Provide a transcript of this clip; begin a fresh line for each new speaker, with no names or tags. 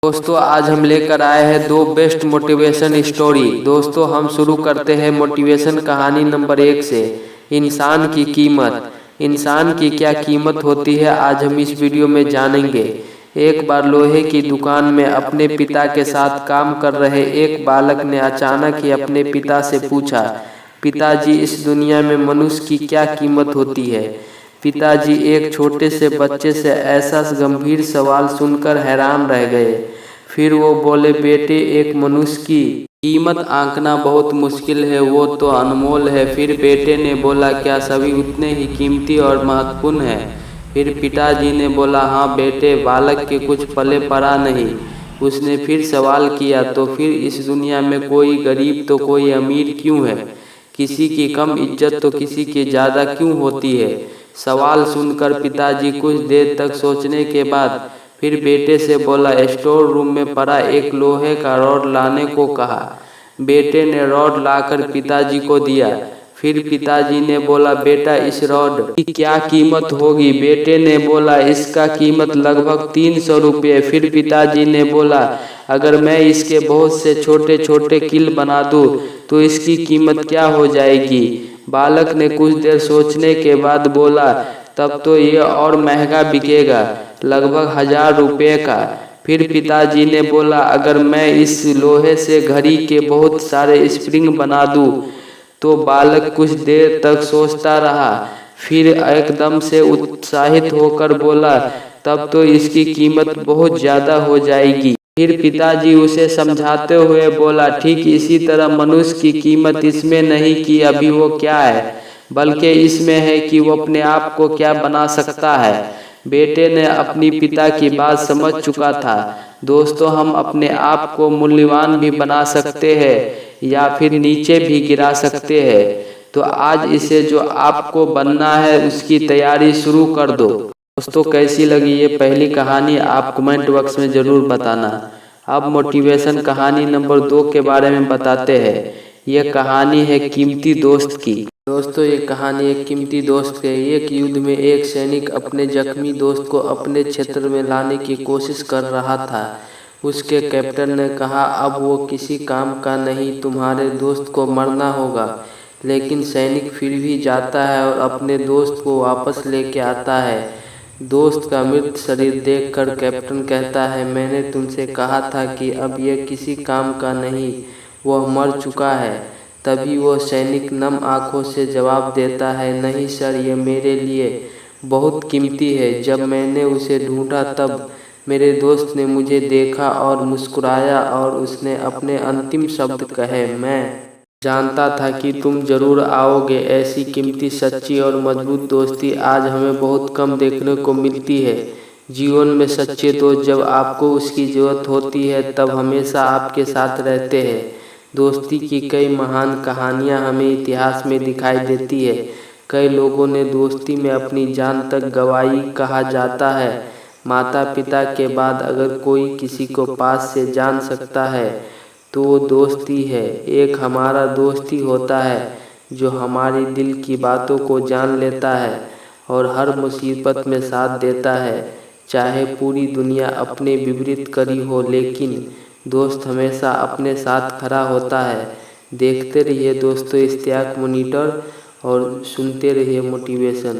दोस्तों आज हम लेकर आए हैं दो बेस्ट मोटिवेशन स्टोरी। दोस्तों हम शुरू करते हैं मोटिवेशन कहानी नंबर 1 से। इंसान की कीमत। इंसान की क्या कीमत होती है आज हम इस वीडियो में जानेंगे। एक बार लोहे की दुकान में अपने पिता के साथ काम कर रहे एक बालक ने अचानक ही अपने पिता से पूछा, पिताजी इस दुनिया में मनुष्य की क्या कीमत होती है। पिताजी एक छोटे से बच्चे से ऐसा गंभीर सवाल सुनकर हैरान रह गए। फिर वो बोले, बेटे एक मनुष्य की कीमत आंकना बहुत मुश्किल है, वो तो अनमोल है। फिर बेटे ने बोला, क्या सभी उतने ही कीमती और महत्वपूर्ण हैं। फिर पिताजी ने बोला, हाँ बेटे। बालक के कुछ पले पड़ा नहीं। उसने फिर सवाल किया, तो फिर इस दुनिया में कोई गरीब तो कोई अमीर क्यों है, किसी की कम इज्जत तो किसी की ज़्यादा क्यों होती है। सवाल सुनकर पिताजी कुछ देर तक सोचने के बाद फिर बेटे से बोला, स्टोर रूम में पड़ा एक लोहे का रॉड लाने को कहा। बेटे ने रॉड लाकर पिताजी को दिया। फिर पिताजी ने बोला, बेटा इस रॉड की क्या कीमत होगी। बेटे ने बोला, इसका कीमत लगभग 300 रुपये। फिर पिताजी ने बोला, अगर मैं इसके बहुत से छोटे छोटे कील बना दूं तो इसकी कीमत क्या हो जाएगी। बालक ने कुछ देर सोचने के बाद बोला, तब तो ये और महंगा बिकेगा, लगभग 1000 रुपये का। फिर पिताजी ने बोला, अगर मैं इस लोहे से घड़ी के बहुत सारे स्प्रिंग बना दूं तो बालक कुछ देर तक सोचता रहा। फिर एकदम से उत्साहित होकर बोला, तब तो इसकी कीमत बहुत ज़्यादा हो जाएगी। फिर पिताजी उसे समझाते हुए बोला, ठीक इसी तरह मनुष्य की कीमत इसमें नहीं कि अभी वो क्या है, बल्कि इसमें है कि वो अपने आप को क्या बना सकता है। बेटे ने अपनी पिता की बात समझ चुका था। दोस्तों हम अपने आप को मूल्यवान भी बना सकते हैं या फिर नीचे भी गिरा सकते हैं। तो आज इसे जो आपको बनना है उसकी तैयारी शुरू कर दो। दोस्तों कैसी लगी ये पहली कहानी आप कमेंट बॉक्स में ज़रूर बताना। अब मोटिवेशन कहानी नंबर 2 के बारे में बताते हैं। यह कहानी है कीमती दोस्त की। दोस्तों ये कहानी एक कीमती दोस्त के। एक युद्ध में एक सैनिक अपने जख्मी दोस्त को अपने क्षेत्र में लाने की कोशिश कर रहा था। उसके कैप्टन ने कहा, अब वो किसी काम का नहीं, तुम्हारे दोस्त को मरना होगा। लेकिन सैनिक फिर भी जाता है और अपने दोस्त को वापस लेके आता है। दोस्त का मृत शरीर देखकर कैप्टन कहता है, मैंने तुमसे कहा था कि अब यह किसी काम का नहीं, वह मर चुका है। तभी वो सैनिक नम आंखों से जवाब देता है, नहीं सर, ये मेरे लिए बहुत कीमती है। जब मैंने उसे ढूंढा तब मेरे दोस्त ने मुझे देखा और मुस्कुराया और उसने अपने अंतिम शब्द कहे, मैं जानता था कि तुम जरूर आओगे। ऐसी कीमती, सच्ची और मजबूत दोस्ती आज हमें बहुत कम देखने को मिलती है। जीवन में सच्चे दोस्त जब आपको उसकी ज़रूरत होती है तब हमेशा आपके साथ रहते हैं। दोस्ती की कई महान कहानियां हमें इतिहास में दिखाई देती है। कई लोगों ने दोस्ती में अपनी जान तक गंवाई। कहा जाता है, माता पिता के बाद अगर कोई किसी को पास से जान सकता है तो वो दोस्ती है। एक हमारा दोस्ती होता है जो हमारी दिल की बातों को जान लेता है और हर मुसीबत में साथ देता है। चाहे पूरी दुनिया अपने विपरीत करी हो, लेकिन दोस्त हमेशा अपने साथ खड़ा होता है। देखते रहिए दोस्तों इश्तियाक मॉनिटर और सुनते रहिए मोटिवेशन।